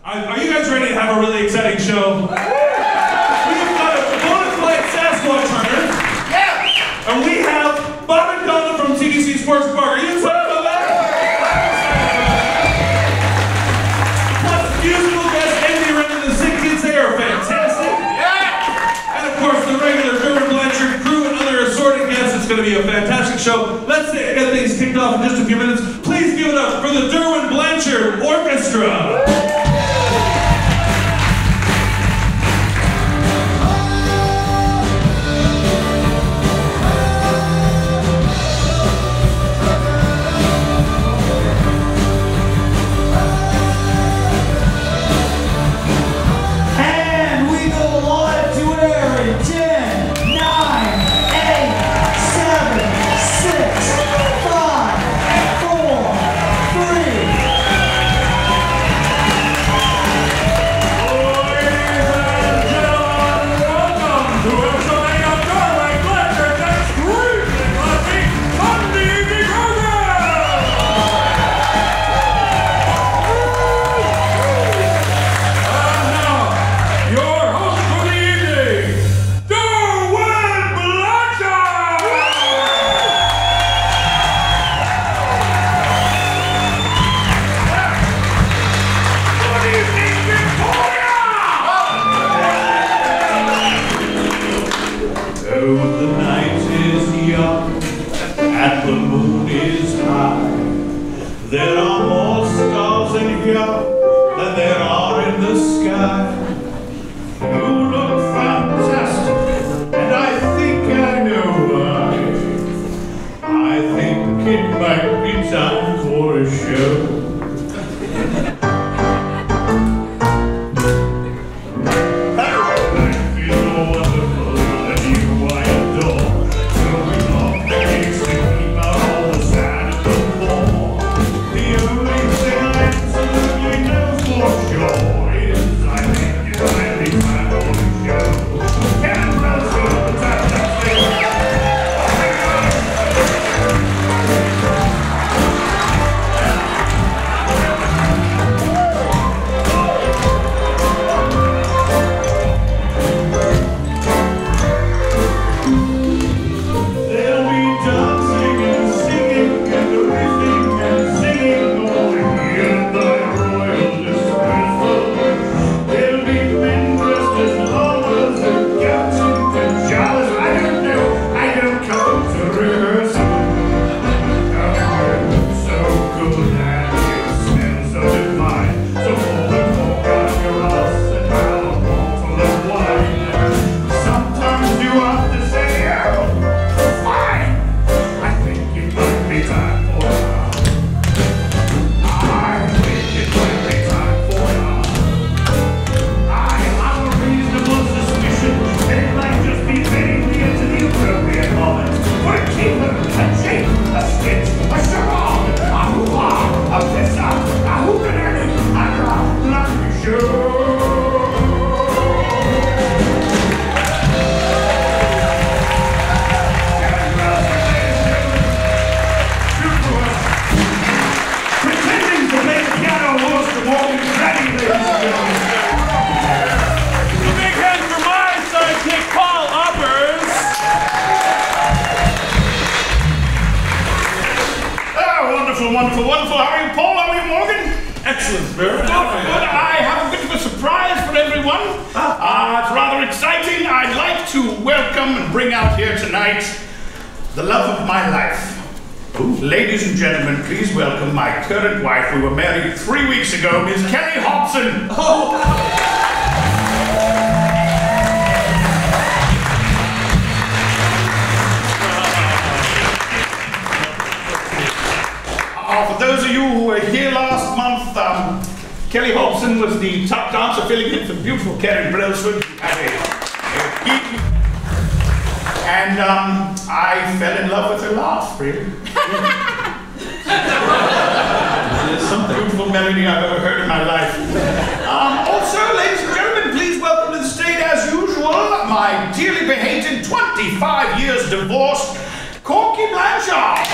Are you guys ready to have a really exciting show? We've got a bona fide Sasquatch hunter. Yeah! And we have Bob McDonald from CDC's Quirks. Are you excited about that? Plus, musical guest Andy around in the 60s. They are fantastic. Yeah! And of course, the regular Derwin Blanshard crew and other assorted guests. It's going to be a fantastic show. Let's get things kicked off in just a few minutes. Please give it up for the Derwin Blanshard Orchestra. There are more stars in here than there are in the sky. You look fantastic, and I think I know why. I think it might be time for a show. Wonderful. How are you, Paul? How are you, Morgan? Excellent, very good. I have a bit of a surprise for everyone. It's rather exciting. I'd like to welcome and bring out here tonight the love of my life. Ooh. Ladies and gentlemen, please welcome my current wife. We were married 3 weeks ago, Miss Kelly Hobson. For those of you who were here last month, Kelly Hobson was the top dancer filling in for beautiful Karen Brailsford. And I fell in love with her laugh, really. It's some beautiful melody I've ever heard in my life. Also, ladies and gentlemen, please welcome to the stage, as usual, my dearly behated 25 years divorced Corky Blanshard.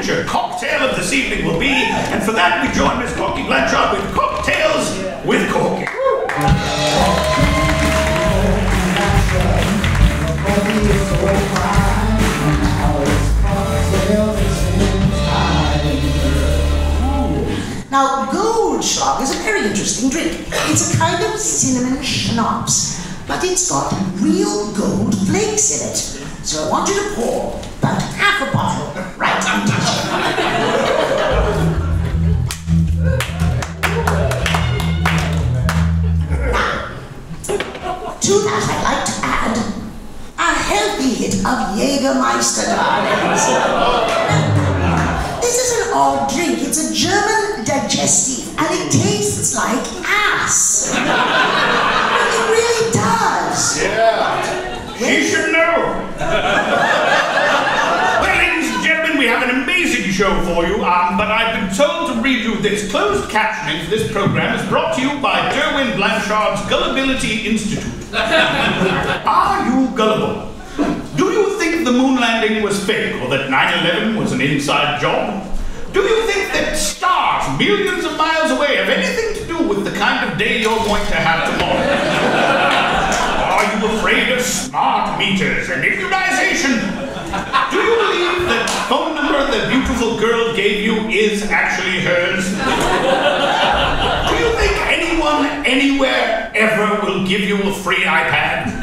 signature cocktail of this evening will be, and for that we join Miss Corky Blanchard with Cocktails with Corky. Now, Goldschlag is a very interesting drink. It's a kind of cinnamon schnapps, but it's got real gold flakes in it. So I want you to pour about half a bottle right into it. To that, I'd like to add a healthy hit of Jägermeister, darlings. This is an odd drink. It's a German digestive, and it tastes like ass. It really does. Yeah. She should know. Well, ladies and gentlemen, we have an amazing show for you, but I've been told to read you this. Closed captioning for this program is brought to you by Derwin Blanshard's Gullibility Institute. Are you gullible? Do you think the moon landing was fake, or that 9/11 was an inside job? Do you think that stars millions of miles away have anything to do with the kind of day you're going to have tomorrow? Are you afraid of smart meters and immunization? Do you believe that the phone number the beautiful girl gave you is actually hers? Do you think anyone, anywhere, ever will give you a free iPad?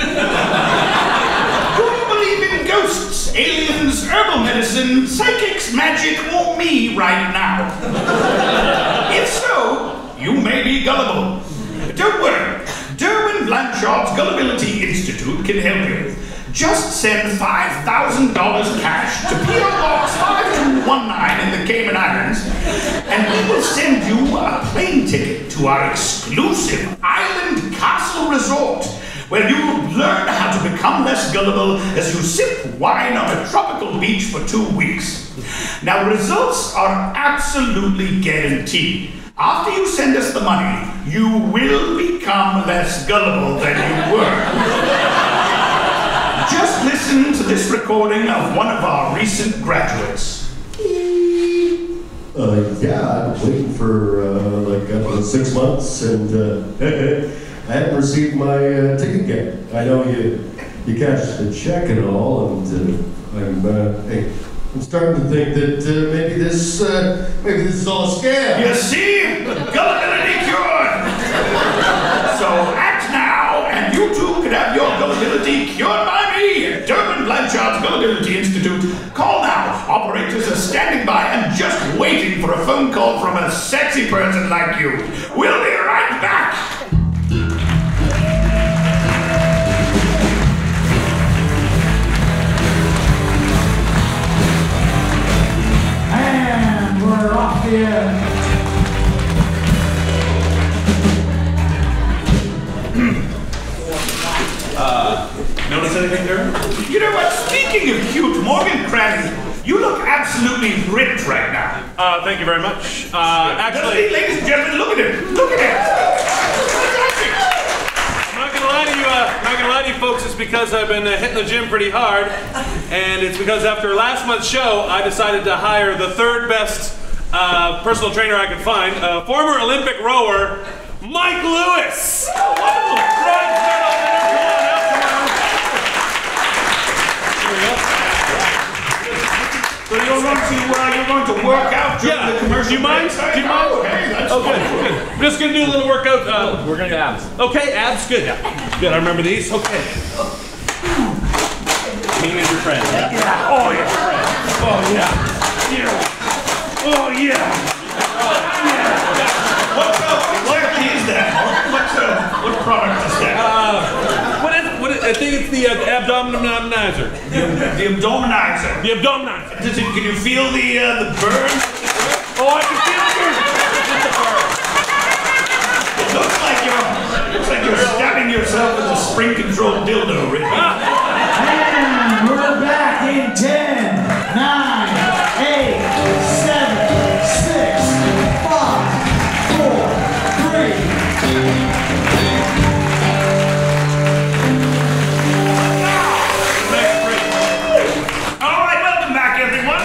Do you believe in ghosts, aliens, herbal medicine, psychics, magic, or me right now? If so, you may be gullible. But don't worry, Derwin Blanshard's Gullibility Institute can help you. Just send $5,000 cash to P.O. Box 5219 in the Cayman Islands, and we will send you a plane ticket to our exclusive island castle resort, where you will learn how to become less gullible as you sip wine on a tropical beach for 2 weeks. Now, results are absolutely guaranteed. After you send us the money, you will become less gullible than you were. Just listen to this recording of one of our recent graduates. Yeah, I've been waiting for like 6 months, and I haven't received my ticket yet. I know you cashed the check and all, and I'm starting to think that maybe this is all a scam. You see? Gullibility cured! So act now, and you too could have your gullibility cured by me at Derwin Blanshard's Gullibility Institute. Call now. Operators are standing by and just waiting for a phone call from a sexy person like you. We'll be right back. And we're off the air. Notice anything there? You know what? Speaking of cute, Morgan Cranny, you look absolutely ripped right now. Thank you very much. Actually, ladies and gentlemen, look at him. Look at him. Fantastic. I'm not gonna lie to you folks, it's because I've been hitting the gym pretty hard, and it's because after last month's show, I decided to hire the third best personal trainer I could find, former Olympic rower, Mike Lewis. Wonderful bronze medal winner. So you're going to work out during the commercial. Do you mind? break? Do you mind? Okay, that's Okay, wonderful. good. I'm just gonna do a little workout. We're gonna do abs. Okay, abs, good. Good, I remember these. Okay. Mean is your friend. Yeah. Oh, yeah. Oh, yeah. Yeah. Oh, yeah. What exactly is that? What product is that? I think it's the abdominizer. The abdominizer. The abdominizer. Can you feel the burn? Oh, I can feel it. It looks like you're stabbing yourself with a spring-controlled dildo, Rick. And we're back in 10, 9, 8, 7, 6, 5, 4, 3. All right, welcome back, everyone.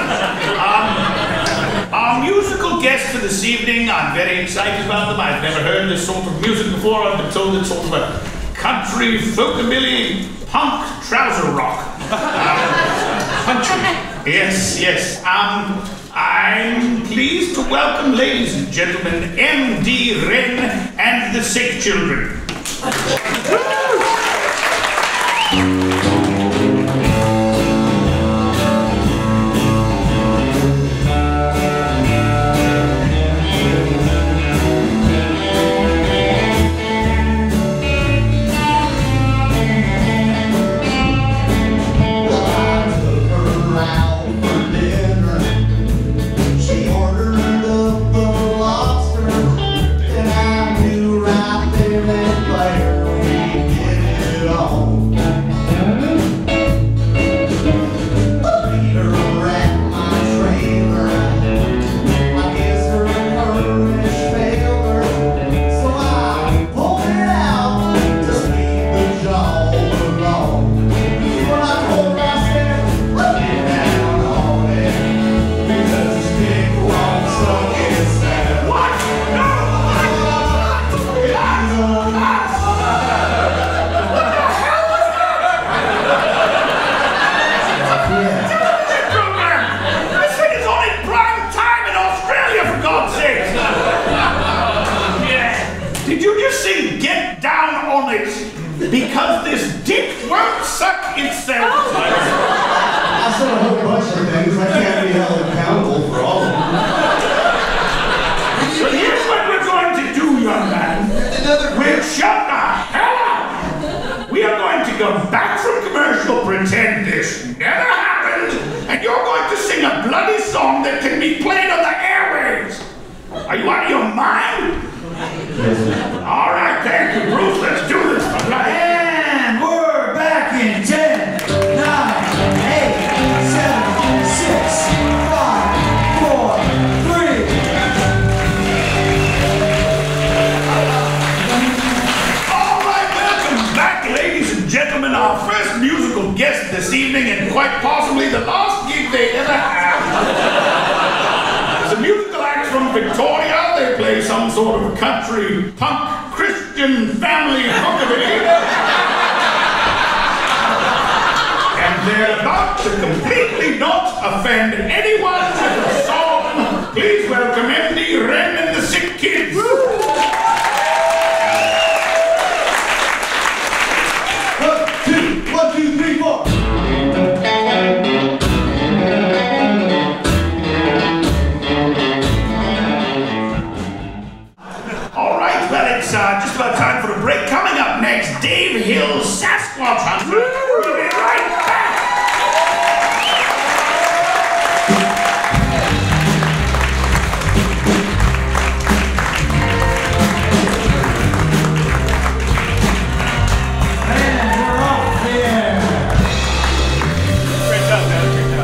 excited about them. I've never heard this sort of music before. I've been told it's sort of a country, folkabilly, punk, trouser rock. Country. Yes, yes. I'm pleased to welcome, ladies and gentlemen, M.D. Wren and the Sick Children. Because this dick won't suck itself. I said a whole bunch of things. I can't be held accountable for all of them. So here's what we're going to do, young man. We'll shut the hell up. We are going to go back from commercial, pretend this never happened, and you're going to sing a bloody song that can be played on the airwaves. Are you out of your mind? All right, thank you, Bruce. Let's do this. And we're back in 10, 9, 8, 7, 6, 5, 4, 3. All right, welcome back, ladies and gentlemen. Our first musical guest this evening, and quite possibly the last gig they ever had. It's a musical act from Victoria. They play some sort of country, punk, Christian family rockabilly. And they're about to completely not offend anyone with a song. Please welcome M.D. Wren and the Sick Kids. 1, 2, 3, 4. Just about time for a break. Coming up next, Dave Hill's Sasquatch Hunter. We'll be right back. And we're off there. Great job, man. Great job.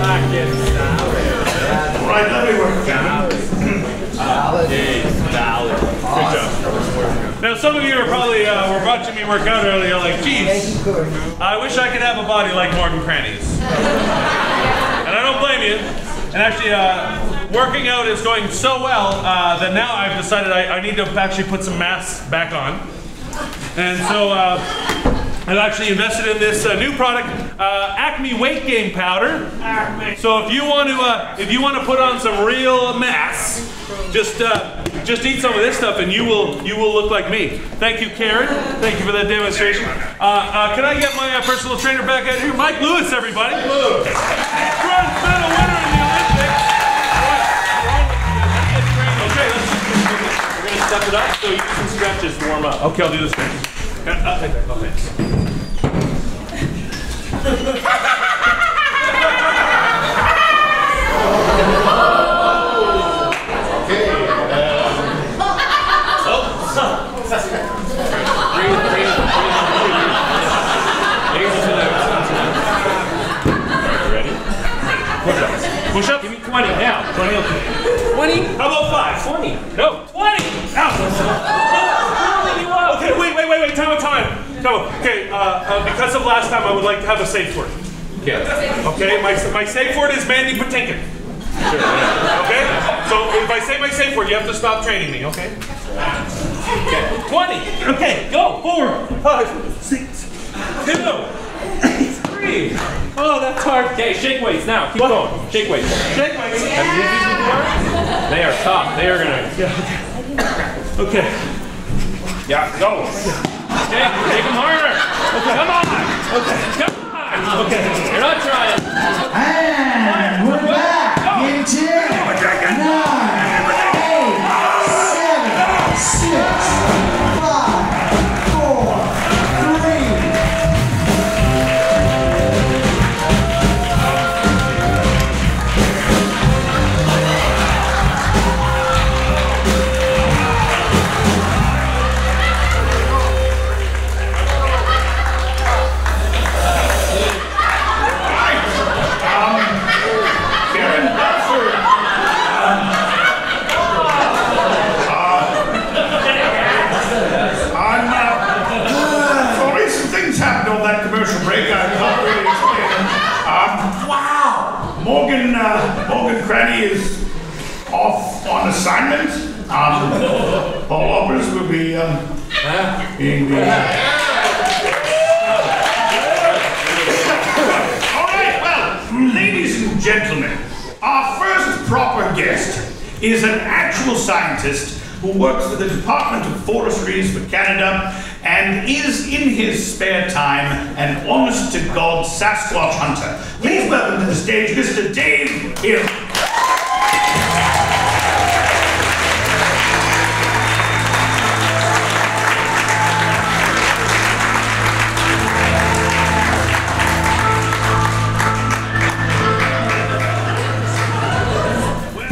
All right, let me work down. Good job. Now, some of you are probably were watching me work out earlier, like, geez, I wish I could have a body like Morton Cranny's. And I don't blame you. And actually, working out is going so well that now I've decided I need to actually put some mass back on. And so I've actually invested in this new product, Acme Weight Gain Powder. So if you want to put on some real mass, just eat some of this stuff and you will look like me. Thank you, Karen. Thank you for that demonstration. Can I get my personal trainer back out here? Mike Lewis, everybody. Lewis. Bronze medal winner in the Olympics. Okay, we're gonna step it up so you can stretches to warm up. Okay, I'll do the stretch. I'll take that. Okay. Push up. Give me 20 now. 20. 20? How about 5? 20. No. 20. Now. Okay, wait. Time. Okay, because of last time, I would like to have a safe word. Okay. Okay, my safe word is Mandy Patinkin. Sure, yeah. Okay? So if I say my safe word, you have to stop training me, okay? Okay. 20. Okay, go. 4, 5, 6, 2, 3. Oh, that's hard. Okay, shake weights now. Keep going. Shake weights. Shake weights. Have you used these before? They are tough. They are gonna. Okay. Yeah, go. Okay, take them harder. Okay. Come on. Okay. Come on. Okay. You're not trying. And we're back in 10, 9, 8, 7, 6, 5, 4, 3. Morgan Cranny is off on assignment. Paul Oppers will be being the... Alright, well, ladies and gentlemen, our first proper guest is an actual scientist who works for the Department of Forestries for Canada and is, in his spare time, an honest-to-God Sasquatch hunter. Please welcome to the stage Mr. Dave Hill.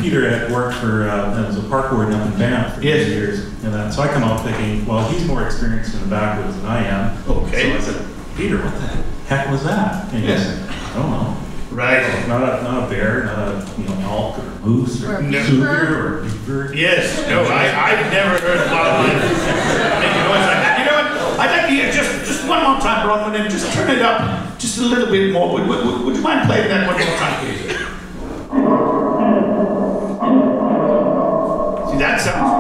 Peter had worked for, as a park warden up in Banff for 2 years, and so I come out thinking, well, he's more experienced in the backwoods than I am. Okay. So I said, Peter, what the heck was that? And he said, I don't know. Right. Not a bear, not a elk or moose or cougar or beaver. Yes. No, I've never heard wildlife make a noise like that. You know what? I'd like to hear just one more time, Bronwyn, and just turn it up just a little bit more. Would you mind playing that one more time, please? See, that sounds...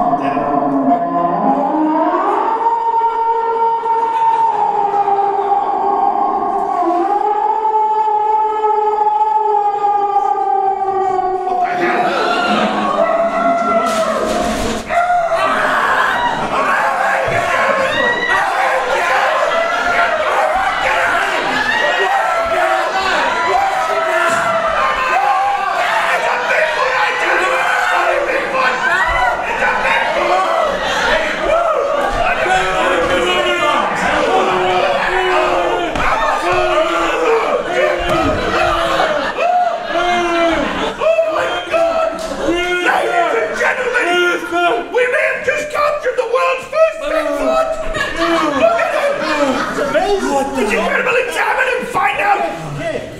Did you carefully examine and find out?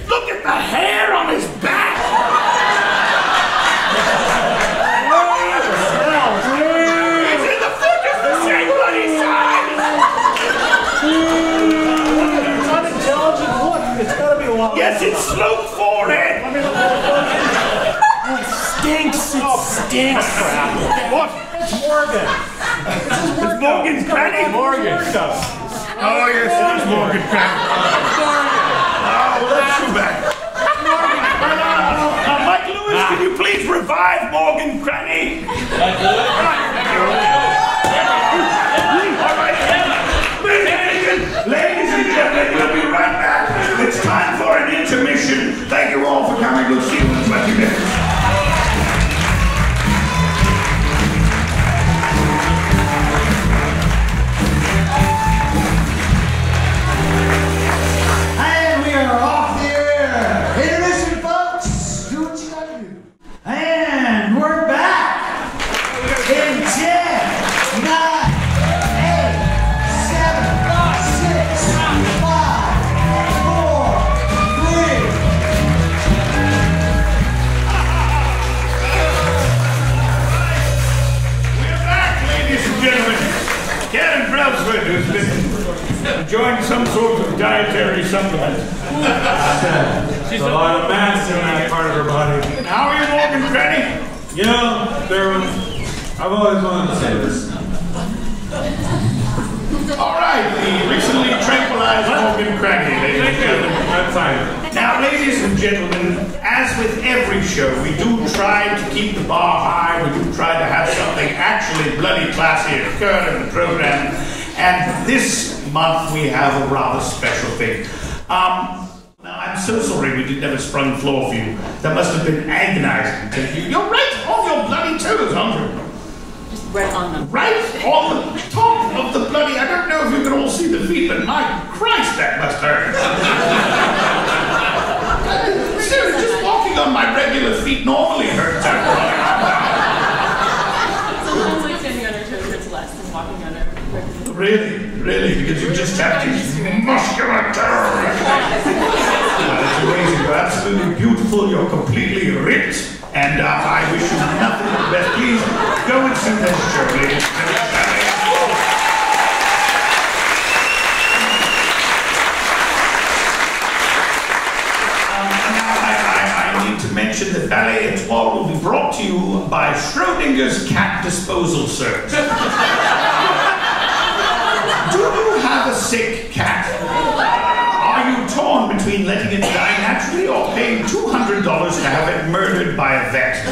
Look at the hair on his back! It's in the foot of the same bloody size! It's unintelligent look. It's gotta be a lot. Yes, it's sloped forehead! It stinks. It stinks. What? It's Morgan. It's Morgan Cranny? Morgan. Oh, yes, it is Morgan Cranny. Oh, well, that's too bad. Mike Lewis, can you please revive Morgan Cranny? All right, ladies and gentlemen, we'll be right back. It's time for an intermission. Thank you all for coming. We'll see you in 20 minutes. And we're back in Brailsford, who's been enjoying some sort of dietary supplement. She's a lot of mass in that part of her body. How are you, Morgan Granny? You know, Derwin, I've always wanted to say this. All right, the recently tranquilized Morgan Craggy, ladies and gentlemen. That's fine. Now, ladies and gentlemen, as with every show, we do try to keep the bar high. We do try to have something actually bloody classy occur in the program. And this month we have a rather special thing. Now, I'm so sorry we didn't have a sprung floor for you. That must have been agonizing to you. You're right on your bloody toes, aren't you? Right on them. Right on the top of the bloody... I don't know if you can all see the feet, but my Christ, that must hurt. Seriously, just walking on my regular feet normally hurts after all. Sometimes like standing on our toes hurts less than walking on our regular. Really, because you just have these muscular toes. It's amazing. You're absolutely beautiful. You're completely ripped. And I wish you nothing but the best. Please go and see this show, ladies and gentlemen. I need to mention that Ballet Etoile will be brought to you by Schrodinger's Cat Disposal Service. Do you have a sick cat? Are you torn between letting it die naturally or paying $200 to have it murdered by a vet?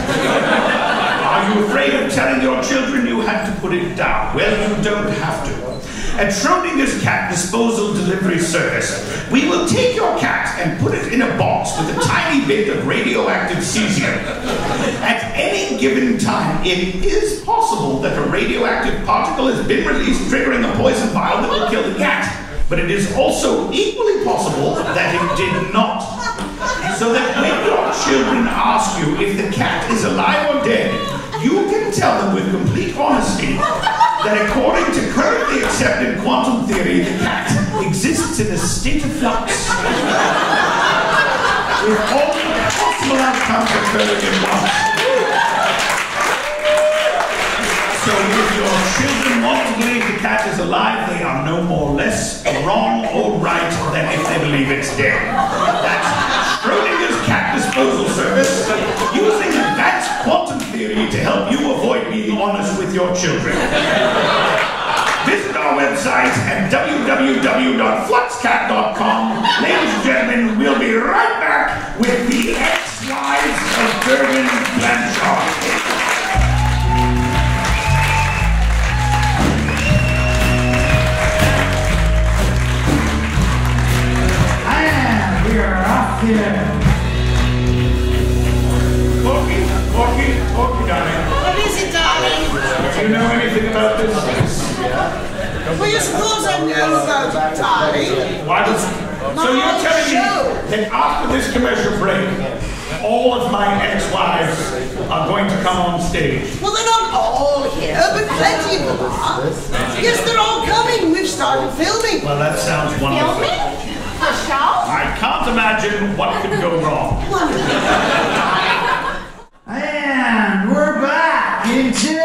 Are you afraid of telling your children you had to put it down? Well, you don't have to. At Schrodinger's Cat Disposal Delivery Service, we will take your cat and put it in a box with a tiny bit of radioactive cesium. At any given time, it is possible that a radioactive particle has been released, triggering a poison vial that will kill the cat. But it is also equally possible that it did not. So that when your children ask you if the cat is alive or dead, you can tell them with complete honesty that according to currently accepted quantum theory, the cat exists in a state of flux. With all possible outcomes occurring at once. So if your children want to believe the cat is alive, they are no more less wrong or right than if they believe it's dead. That's Schrodinger's Cat Disposal Service, using advanced quantum theory to help you avoid being honest with your children. Visit our website at www.fluxcat.com. Ladies and gentlemen, we'll be right back with the ex-wives of Derwin Blanshard. We are off here. Porky, darling. What is it, darling? Do you know anything about this? Well, you suppose I know about it, darling. Why does... So you're telling me that after this commercial break, all of my ex-wives are going to come on stage? Well, they're not all here, but plenty of them are. Yes, they're all coming. We've started filming. Well, that sounds wonderful. Filming? A show? I can't imagine what could go wrong. And we're back in 10, 9,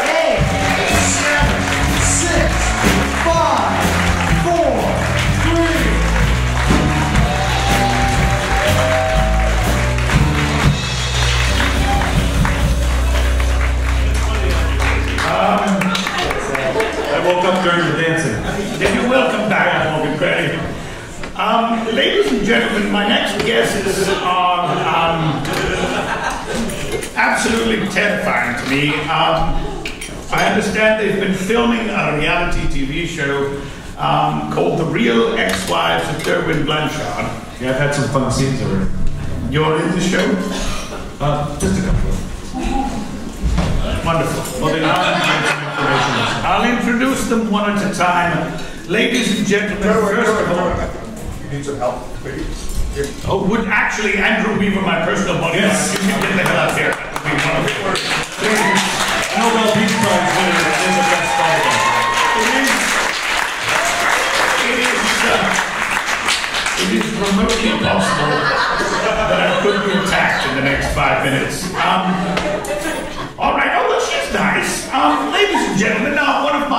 8, 7, 6, 5, 4, I woke up during the dancing. Then you welcome back, Morgan Granny. Ladies and gentlemen, my next guests are absolutely terrifying to me. I understand they've been filming a reality TV show called The Real Ex-Wives of Derwin Blanshard. Yeah, I've had some fun scenes already. You're in the show? Just a couple. Wonderful. Well, they're not some information. I'll introduce them one at a time. Ladies and gentlemen, first of all... You need some help, please? Oh, would actually Andrew Weaver, my personal bodyguard, Yes. you can get the hell out here. Nobel Peace Prize winner is the best bodyguard. It is remotely possible that I could be attacked in the next 5 minutes. All right, oh, well, she's nice. Ladies and gentlemen, now one of my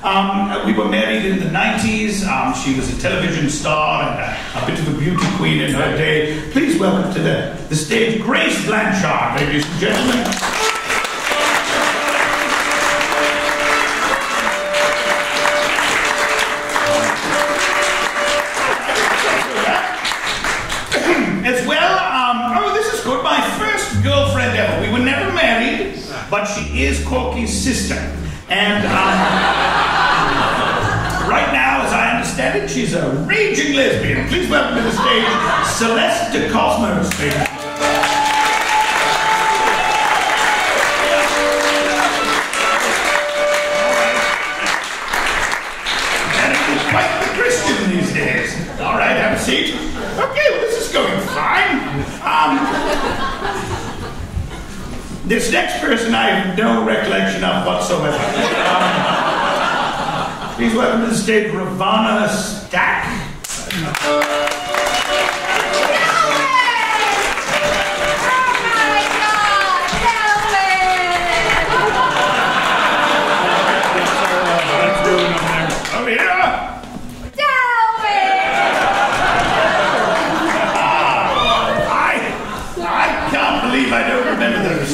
We were married in the 90s. She was a television star and a bit of a beauty queen in her day. Please welcome to the stage Grace Blanshard, ladies and gentlemen. As well, oh, this is good. My first girlfriend ever. We were never married, but she is Corky's sister. And right now, as I understand it, she's a raging lesbian. Please welcome to the stage Celeste de Cosmos. And she's quite the Christian these days. All right, have a seat. Okay, well, this is going fine. This next person I have no recollection of whatsoever. Please welcome to the stage Ravana Stack. Oh, yeah? I don't remember those.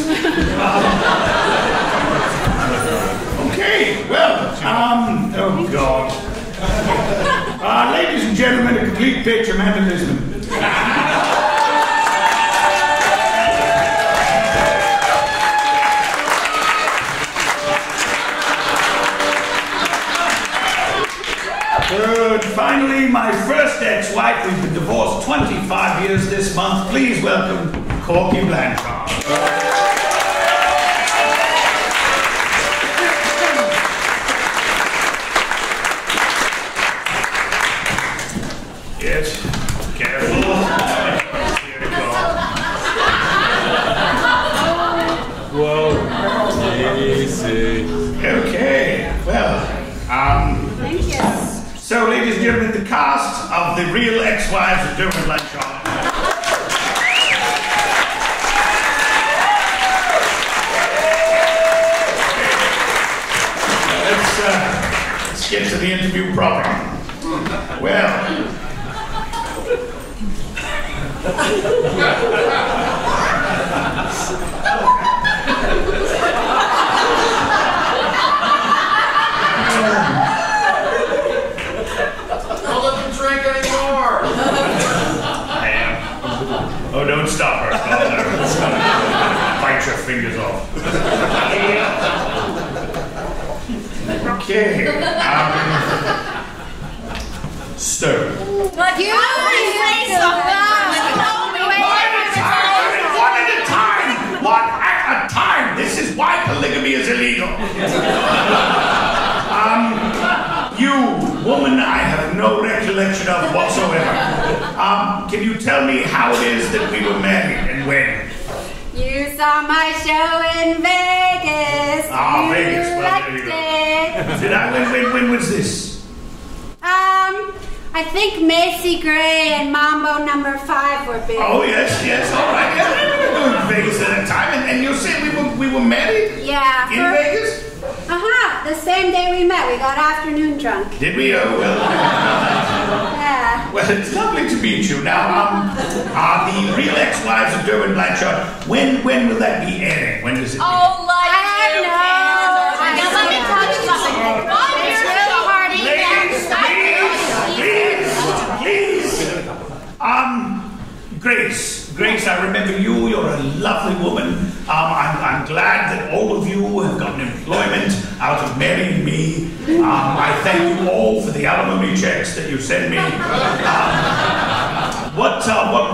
Okay, well, oh God. Ladies and gentlemen, a complete picture of Amanda Lisbon. Good. Finally, my first ex-wife. We've been divorced 25 years this month. Please welcome Corky Blanshard. Yes, careful. Here we go. Whoa. Easy. Okay, well, Thank you. so, ladies and gentlemen, the cast of The Real Ex-Wives of Derwin Blanshard. Let's get to the interview proper. Well, Don't let them drink anymore. oh, don't stop her. Bite your fingers off. Okay. So. But you always say something. One at a time. One at a time. This is why polygamy is illegal. You, woman, I have no recollection of whatsoever. Can you tell me how it is that we were married and when? You saw my show in Vegas. Ah, Vegas. Well, there you go. It. Did I? When was this? I think Macy Gray and Mambo No. 5 were big. Oh yes, all right. Yeah, we were doing Vegas at that time, and you said we were married? Yeah. In Vegas? The same day we met. We got afternoon drunk. Did we? Oh well. Yeah. Well, it's lovely to meet you. Now, The Real Ex-Wives of Derwin Blanshard. When will that be airing? When does it? Oh, like I have no. Now let me tell you something. I'm here to party. Please. Grace, I remember you. You're a lovely woman. I'm glad that all of you have gotten employment out of marrying me. I thank you all for the alimony checks that you send me. What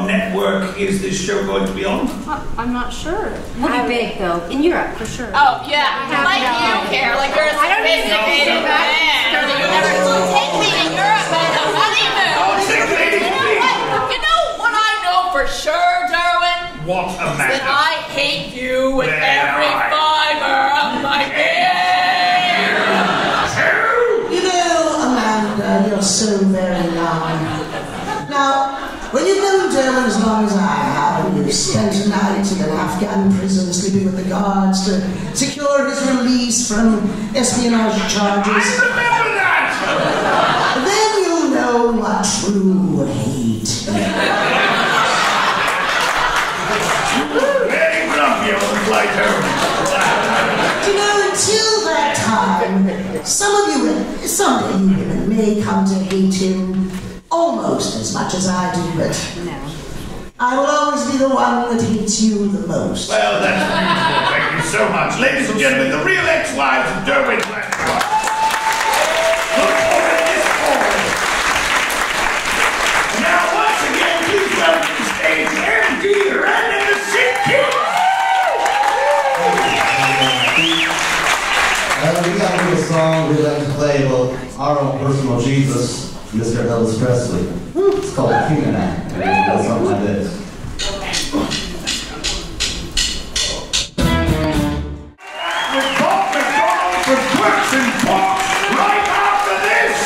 network is this show going to be on? I'm not sure. We'll be big though in Europe for sure. Oh yeah, like you care, like you're a sophisticated man. You never take me to Europe on a honeymoon. You know what I know for sure, Derwin? What, Amanda? That I hate you with every fiber of my being. You know, Amanda, you're so very young. Now, when you've known Derwin as long as I have, and you've spent a night in an Afghan Afghan prison, sleeping with the guards to secure his release from espionage charges. I remember that! Then you'll know what true hate is. Very grumpy on the flight home. You know, until that time, someday you women may come to hate him almost as much as I do, but I will always be the one that hates you the most. Well, that's beautiful. Thank you so much. Ladies and gentlemen, the real ex-wives of Derwin Blanshard. Look over this forward. Now, once again, please welcome to the stage MD and the Sick Kid. We got a little song we'd like to play about our own personal Jesus, Mr. Elvis Presley. It's called King and Act. It's something like this. With Bob McDonald from Quirks and Quarks right after this.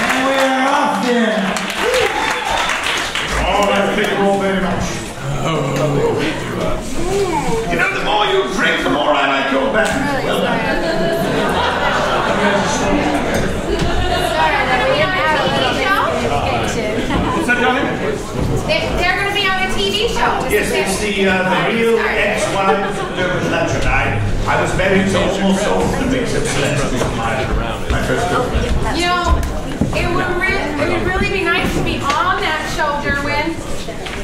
And we are off then. Oh, thank you all very much. You know, the more you drink, the more I might go back. Well done. What's that, darling? They're going to be on a TV show. Yes, it's the real ex-wives of Derwin Blanshard. I was married to almost all of them except Celeste, my first girlfriend. You know, it would really be nice to be on that show, Derwin.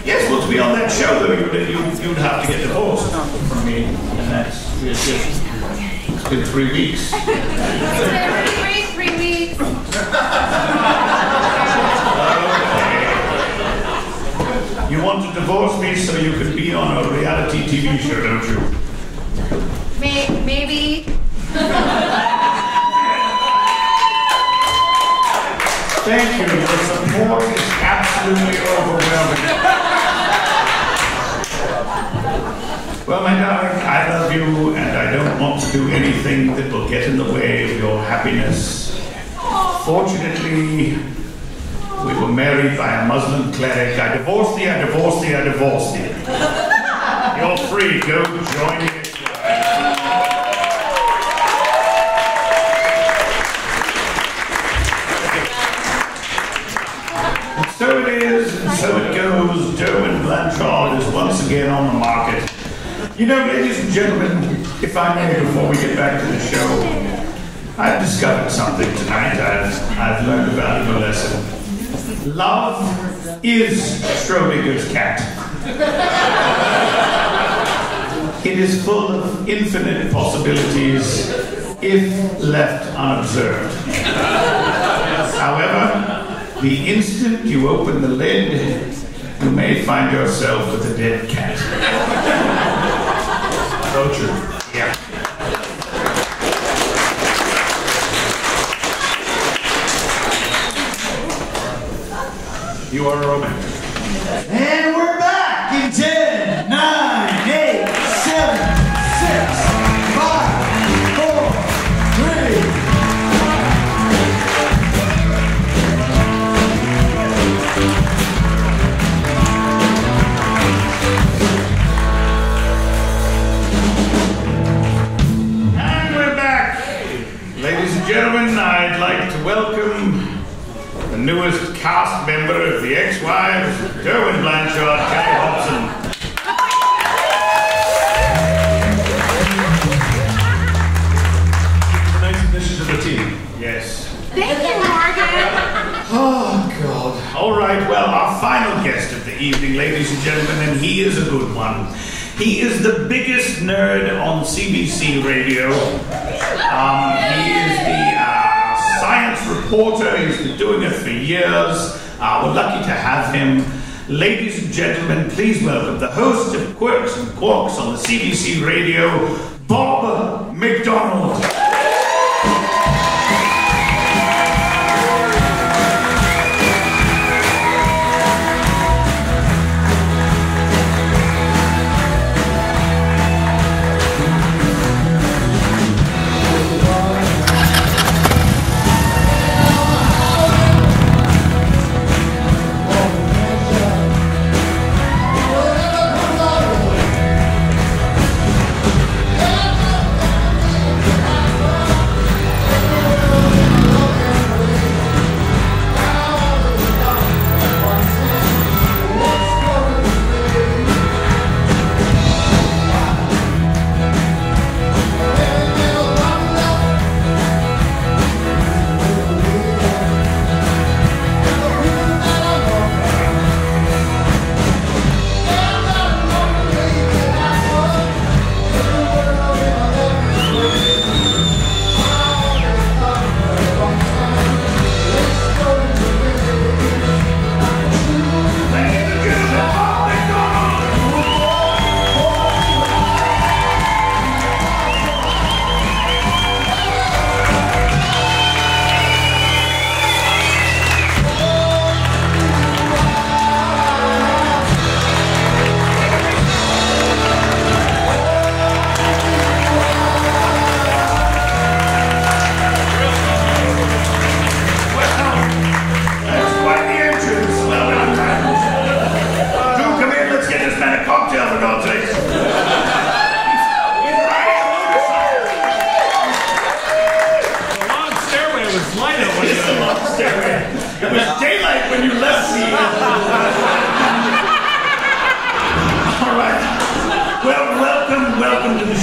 Yes, well, to be on that show, though, you'd have to get divorced from me, and it's been 3 weeks. It's been 3 weeks. You want to divorce me so you can be on a reality TV show, don't you? Maybe. Thank you. The support is absolutely overwhelming. Well, my darling, I love you, and I don't want to do anything that will get in the way of your happiness. Fortunately, we were married by a Muslim cleric. I divorced thee, I divorced thee, I divorced thee. You're free. Go join me. And so it is, and so it goes. Derwin Blanshard is once again on the market. You know, ladies and gentlemen, if I may, before we get back to the show, I've discovered something tonight. I've learned a valuable lesson. Love is Schrodinger's cat. It is full of infinite possibilities if left unobserved. However, the instant you open the lid, you may find yourself with a dead cat. So true. Yeah. You are a romantic. And we're back in 10, 9, 8, 7, 6, 5, 4, 3. And we're back. Ladies and gentlemen, I'd like to welcome the newest cast member of the ex-wives, Derwin Blanshard, Kelly Hobson. Nice addition to the team. Yes. Thank you, Morgan. Oh, God. All right, well, our final guest of the evening, ladies and gentlemen, and he is a good one. He is the biggest nerd on CBC radio. He is the science reporter. He's been doing it for years. We're lucky to have him. Ladies and gentlemen, please welcome the host of Quirks and Quarks on the CBC radio, Bob McDonald.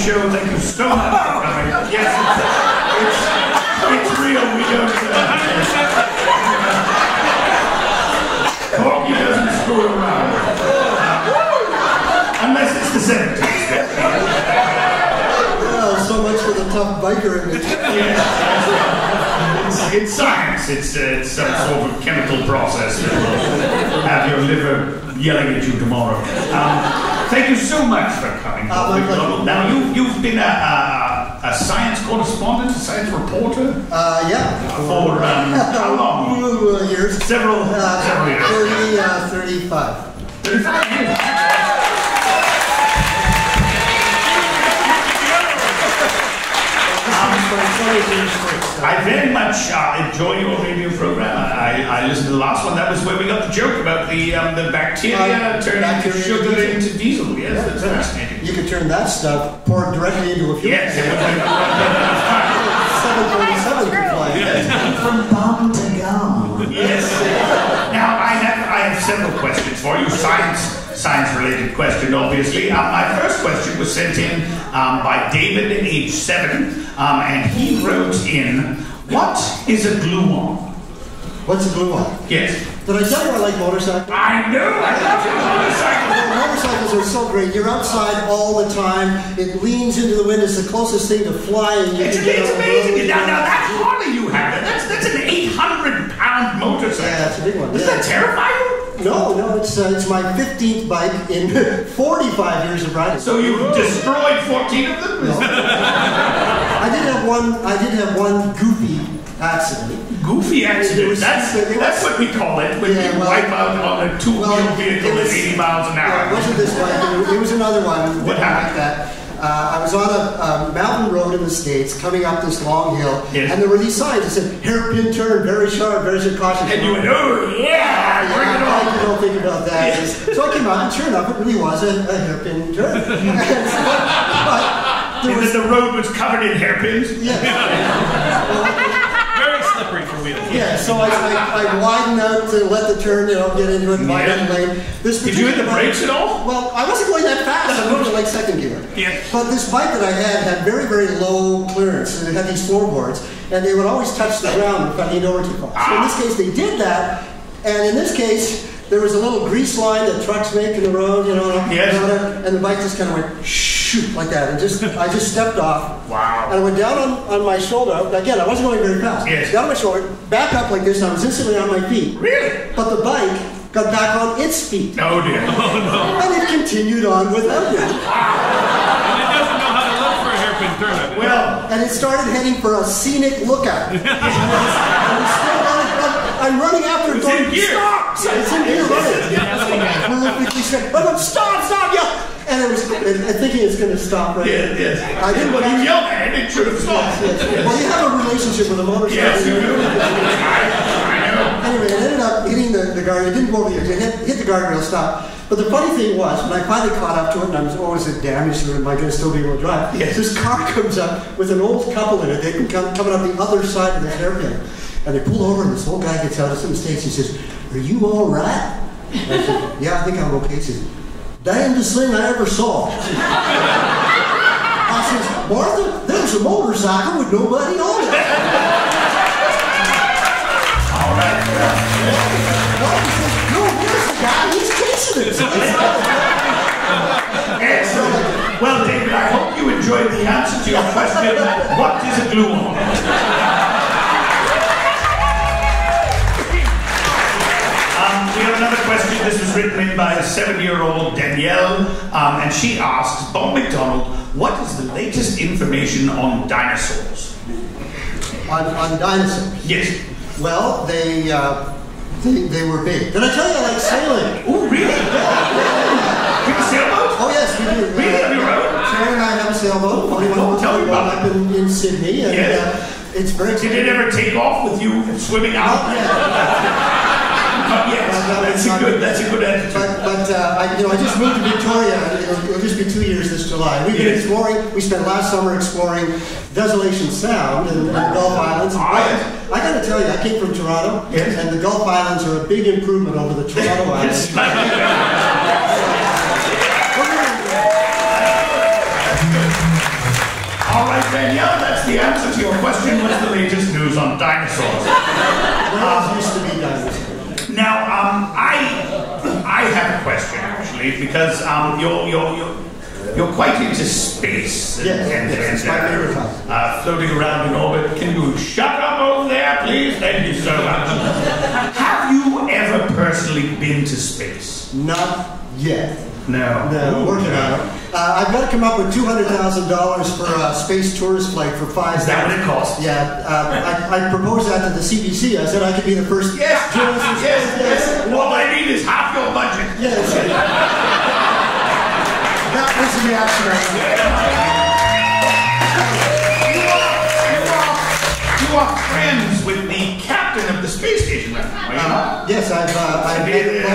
show. Thank you so much for coming. Yes, it's real. We don't. 100%. Corky doesn't screw around. Unless it's the 70s. Well, so much for the tough biker in it. It's science. It's some sort of chemical process that will have your liver yelling at you tomorrow. Thank you so much for coming. Now, you've been a science correspondent, a science reporter? Yeah. For how long? Years. Several years. 35. 35 years. I very much enjoy your radio program. I listened to the last one. That was where we got the joke about the bacteria turning sugar into diesel. Yes, that's fascinating. You could turn that stuff, pour it directly into a fuel. Yes, it would 747 can fly. From bomb to gum. Yes. Now I have several questions for you. Science-related question, obviously. My first question was sent in by David, age 7, and he wrote in, "What is a gluon?" What's a gluon? Yes. Did I tell you I like motorcycles? I know. I love your motorcycles. Motorcycles are so great. You're outside all the time. It leans into the wind. It's the closest thing to flying. It's amazing. Now that Harley you have, that's an 800-pound motorcycle. Yeah, that's a big one. Does that terrify you? No, it's my 15th bike in 45 years of riding. So you destroyed 14 of them? No. I did have one goofy accident. Goofy accident? That's what we call it when you wipe out on a two-wheel vehicle at 80 miles an hour. It wasn't this bike. It was another one. What happened? Like that. I was on a mountain road in the States, coming up this long hill, yes. and there were these signs that said, "Hairpin turn, very sharp, very cautious." And you went, "Oh, yeah, bring it on." I don't think about that. Yes. So I came out, and sure enough, it really was a hairpin turn. And the road was covered in hairpins? Yeah. Very slippery for wheels. Yeah, so I widened out to let the turn, get into it, widen lane. Did you hit the brakes at all? Well, I wasn't going that fast. I moved to like second gear. Yeah. But this bike that I had very, very low clearance. And it had these floorboards, and they would always touch the ground if I leaned over too far. So in this case, they did that, and in this case, there was a little grease line that trucks make in the road, yes. And the bike just kind of went shoot like that, and I just stepped off. Wow. And I went down on my shoulder. Again, I wasn't going very fast. Yes. Down on my shoulder, back up like this, and I was instantly on my feet. Really? But the bike got back on its feet. Oh dear. Oh no. And it continued on without me. And it doesn't know how to look for a hairpin turn. Well, and it started heading for a scenic lookout. I'm running after it going, stop! It's in gear running. Stop! Yeah. And I'm thinking it's going to stop right there. Yes. I didn't. But you yelled at it. It should have stopped. Yes. Well, you have a relationship with a motorcycle. Yes, you do. I know. Anyway, it ended up hitting the guardrail. It didn't go over the edge. It hit the guardrail, stopped. But the funny thing was, when I finally caught up to it, and I was, is it damaged, or am I going to still be able to drive? Yes. This car comes up with an old couple in it. They've been coming up the other side of this hairpin. And they pull over, and this old guy gets out of some States. He says, "Are you all right?" And I said, "Yeah, I think I'm okay." He says, "Damnedest thing I ever saw." I says, "Martha, there's a motorcycle with nobody on it." All right. He says, "No, here's the guy. He's chasing it." Excellent. Well, David, I hope you enjoyed the answer to your question. What is a gluon? We have another question. This was written in by a 7-year-old Danielle, and she asks, Bob McDonald, what is the latest information on dinosaurs? On dinosaurs? Yes. Well, they were big. Did I tell you I like sailing? Oh, really? Do you have a sailboat? Oh, yes, we do. Really? Have you rowed? Sharon and I have a sailboat. Tell me about up in Sydney. And, yes. It's very Did it ever take off with you swimming out? Yes, that's a good attitude. But I just moved to Victoria. It'll just be 2 years this July. We've been exploring. We spent last summer exploring Desolation Sound and the Gulf Islands. I got to tell you, I came from Toronto, and the Gulf Islands are a big improvement over the Toronto Islands. Danielle, that's the answer to your question. What's the latest news on dinosaurs? Whales used to be dinosaurs. Now, I have a question actually, because you're quite into space Yes, my favorite time. Floating around in orbit. Can you shut up over there, please? Thank you so much. Have you ever personally been to space? Not yet. No. No, working on it. I've got to come up with $200,000 for a space tourist flight for 5 days. Is that what it costs? Yeah. I proposed that to the CBC. I said I could be the first tourist. Yes. All I need is half your budget. Yes. That was the reaction. You are friends with the captain of the space station right now, Yes, I've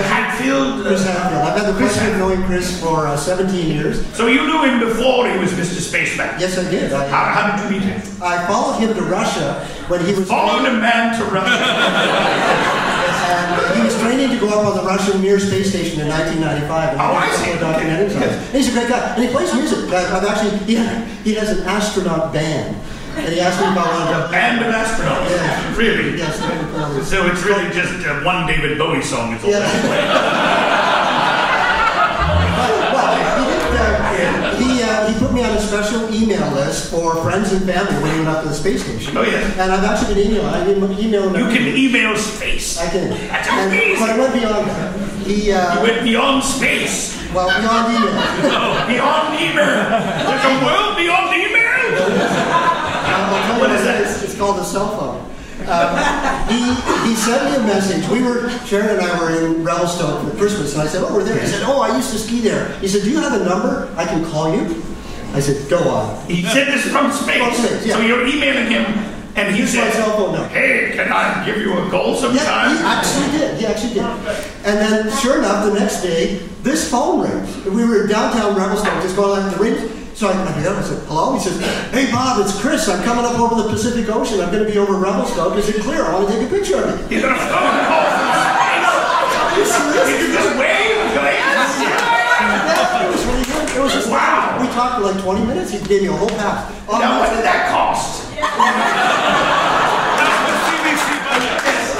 Hatfield. Chris Hatfield. I've had the pleasure of knowing Chris for 17 years. So you knew him before he was Mr. Spaceman? Yes, I did. How did you meet him? I followed him to Russia when he was... Followed a man to Russia? And he was training to go up on the Russian Mir space station in 1995. And I see. Documentaries on it. And he's a great guy. And he plays music. He has an astronaut band. And he asked me if I wanted to... A band of astronauts? Yeah. Really? Yes. So it's really just one David Bowie song is all He put me on a special email list for friends and family when he went up to the space station. Oh, yeah. And I've actually been emailing him. You can email space. I can. That's amazing. But I went beyond that. You went beyond space. Well, beyond email. Beyond email. There's a world beyond email? What is that? It's called a cell phone. He sent me a message. Sharon and I were in Revelstoke for Christmas, and I said, we're there. He said, I used to ski there. He said, do you have a number? I can call you? I said, go on. He said this from space. From space, yeah. So you're emailing him, and he said, my cell phone number. Hey, can I give you a call sometime? Yeah, he actually did. And then, sure enough, the next day, this phone rings. We were in downtown Revelstoke, just going like the ring. So I picked up and said, hello? He says, hey Bob, it's Chris. I'm coming up over the Pacific Ocean. I'm going to be over Revelstoke. Is it clear? I want to take a picture of you. He's going to phone call from space. Did you just wave? It was really good. It was just wow. We talked for like 20 minutes. He gave me a whole pass. Now, what did that cost?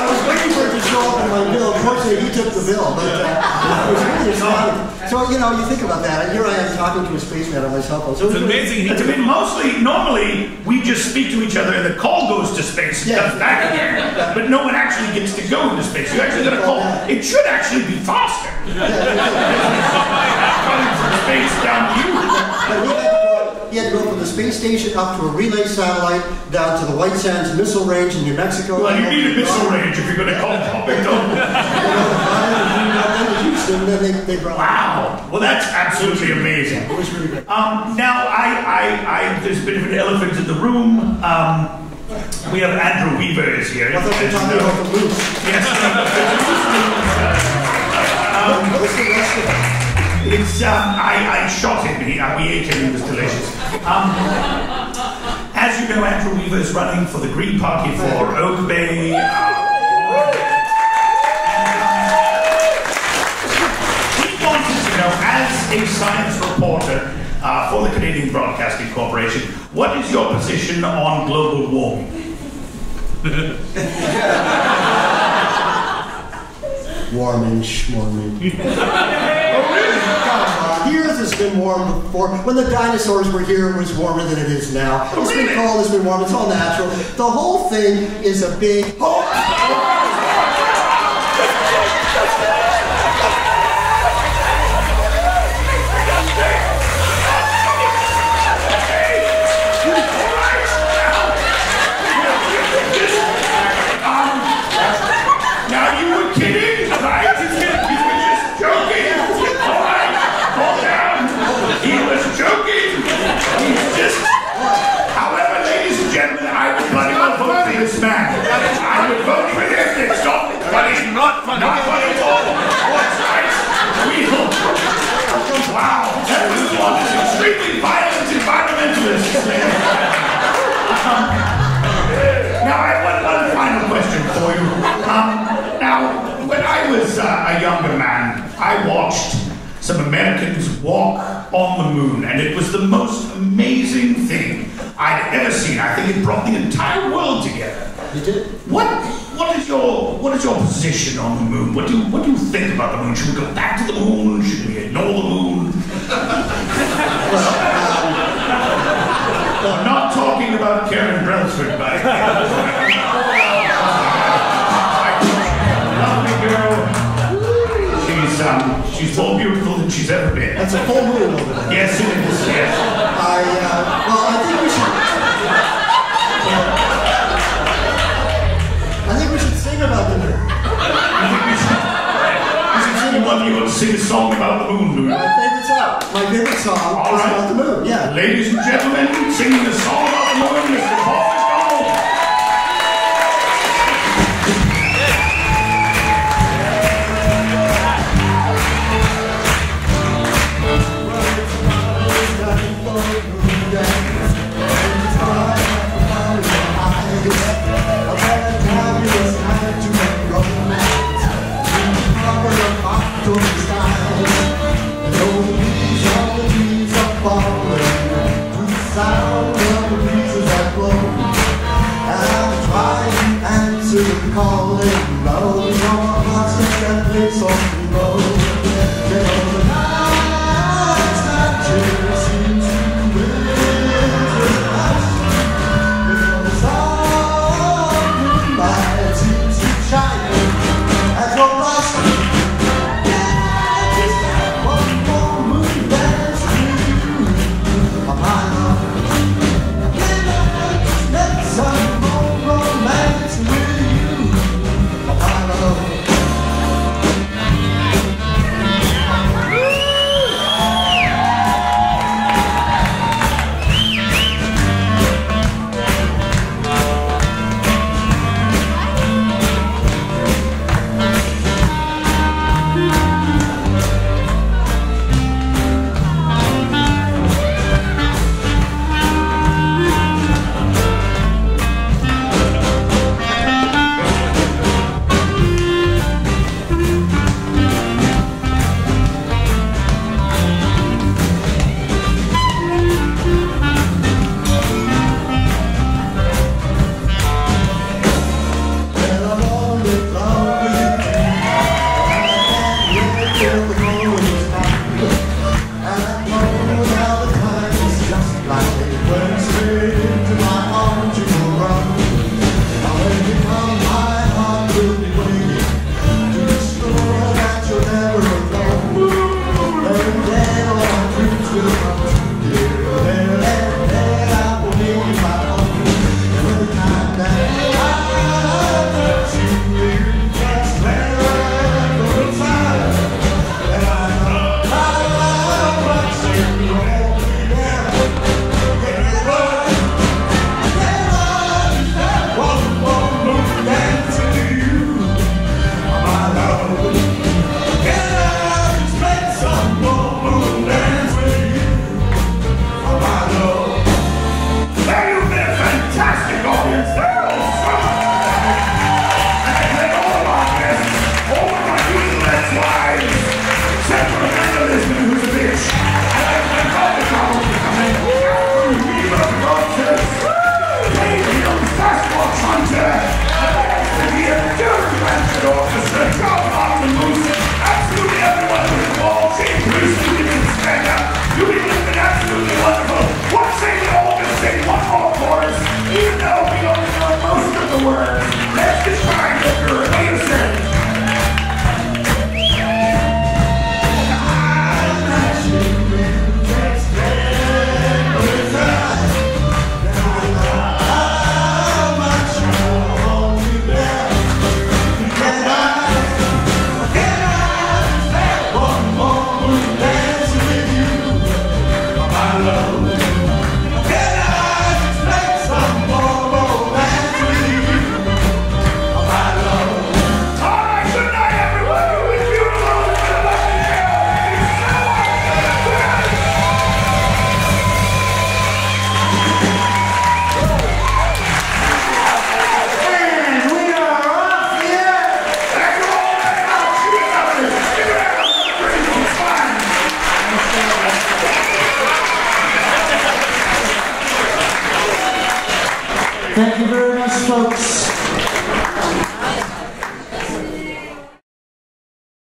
I was waiting for it to show up in my bill. Unfortunately, he took the bill. But it was really exciting. So, you think about that. And here I am talking to a spaceman on my cell phone. So it's amazing. Normally, we just speak to each other and the call goes to space and comes back again. But no one actually gets to go into space. You actually get a call. It should actually be faster. Coming from space down to you. He had to go from the space station up to a relay satellite down to the White Sands Missile Range in New Mexico. Well, you need a missile range if you're going to call Bob McDonald. Wow. Well, that's absolutely amazing. It was really good. Now, there's a bit of an elephant in the room. We have Andrew Weaver is here. I thought you were talking about the moose. Yes. What was the rest of it? I shot him. We ate him. He was delicious. As you know, Andrew Weaver is running for the Green Party for Oak Bay. He wanted to know, as a science reporter for the Canadian Broadcasting Corporation, what is your position on global warming? Warming, schmorming. The Earth has been warm before. When the dinosaurs were here, it was warmer than it is now. It's been cold, it's been warm, it's all natural. The whole thing is a big Now you were kidding, right? You were just joking. All right, calm down. He was joking. He's just. However, ladies and gentlemen, I would bloody well vote for this man. I would vote for him. It's not funny. Not funny. Not funny at all. What's nice? Real. Wow. Everyone is extremely violent environmentalists. Now, I have one final question for you. Now, when I was a younger man, I watched some Americans walk on the moon, and it was the most amazing thing. I'd ever seen. I think it brought the entire world together. You did? What is your position on the moon? What do you think about the moon? Should we go back to the moon? Should we ignore the moon? I'm not talking about Karen Brailsford, but lovely girl. She's more beautiful than she's ever been. That's a full moon over there. Yes, it is. Yes. I think we should. I think we should sing about the moon. You want to sing a song about the moon, do you? My favorite song. My favorite song is about the moon. Yeah. Ladies and gentlemen, singing a song about the moon, Mr. Bob McDonald. Calling low, your heart's that place on the road. The nights that just seem to the sun light seems to shine as your lost. Just have one more moon dance with you, my love. Let's some more romance with you. Thank you very much, folks.